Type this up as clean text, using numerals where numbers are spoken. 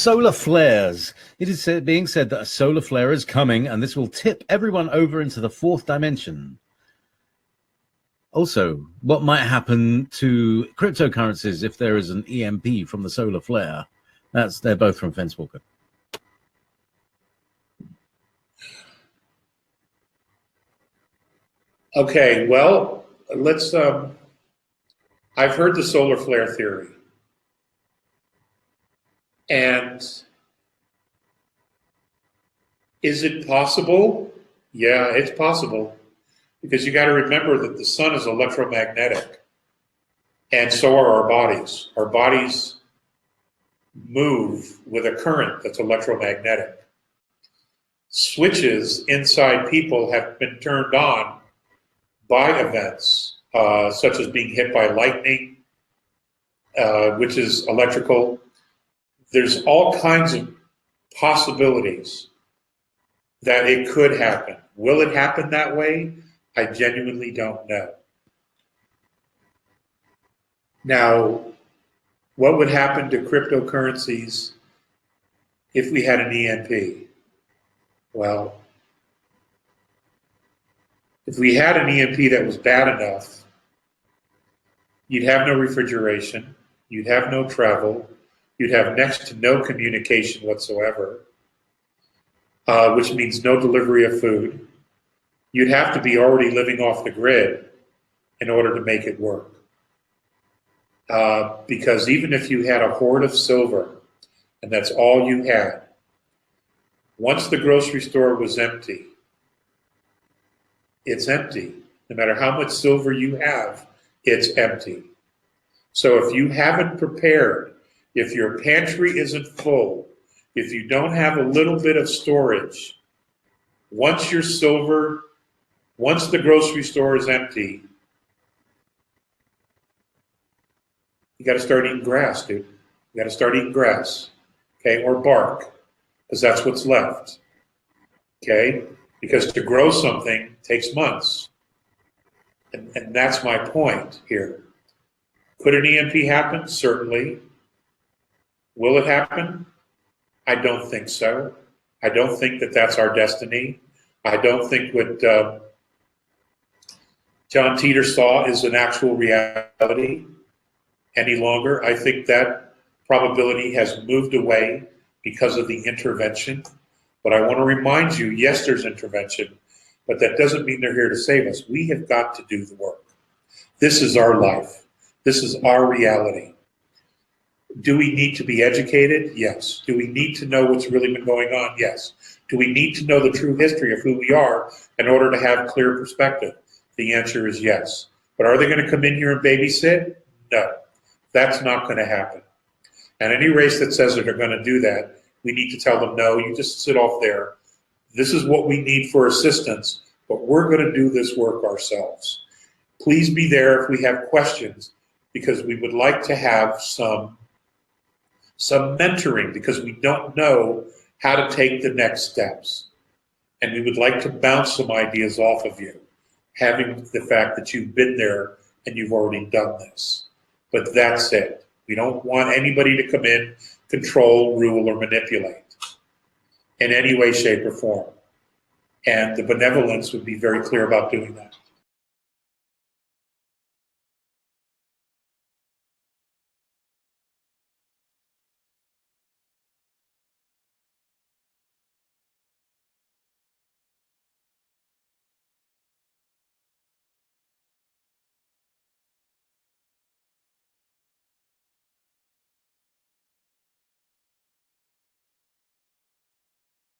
Solar flares. It is being said that a solar flare is coming, and this will tip everyone over into the fourth dimension. Also, what might happen to cryptocurrencies if there is an EMP from the solar flare? They're both from Fenswalker. Okay, well, let's. I've heard the solar flare theory, and is it possible? Yeah, it's possible, because you got to remember that the sun is electromagnetic, and so are our bodies. Our bodies move with a current that's electromagnetic. Switches inside people have been turned on by events, such as being hit by lightning, which is electrical. There's all kinds of possibilities that it could happen. Will it happen that way? I genuinely don't know. Now, what would happen to cryptocurrencies if we had an EMP? Well, if we had an EMP that was bad enough, you'd have no refrigeration, you'd have no travel, you'd have next to no communication whatsoever, which means no delivery of food. You'd have to be already living off the grid in order to make it work. Because even if you had a hoard of silver, and that's all you had, once the grocery store was empty, it's empty. No matter how much silver you have, it's empty. So if you haven't prepared, if your pantry isn't full, if you don't have a little bit of storage, once your silver, once the grocery store is empty, you got to start eating grass, dude. You got to start eating grass, okay, or bark, because that's what's left, okay? Because to grow something takes months, and that's my point here. Could an EMP happen? Certainly. Will it happen? I don't think so. I don't think that that's our destiny. I don't think what John Teeter saw is an actual reality any longer. I think that probability has moved away because of the intervention. But I want to remind you, yes, there's intervention, but that doesn't mean they're here to save us. We have got to do the work. This is our life. This is our reality. Do we need to be educated? Yes. Do we need to know what's really been going on? Yes. Do we need to know the true history of who we are in order to have clear perspective? The answer is yes. But are they going to come in here and babysit? No. That's not going to happen. And any race that says that they're going to do that, we need to tell them, no, you just sit off there. This is what we need for assistance, but we're going to do this work ourselves. Please be there if we have questions, because we would like to have some mentoring, because we don't know how to take the next steps. And we would like to bounce some ideas off of you, having the fact that you've been there and you've already done this. But that's it. We don't want anybody to come in, control, rule, or manipulate in any way, shape, or form. And the benevolence would be very clear about doing that.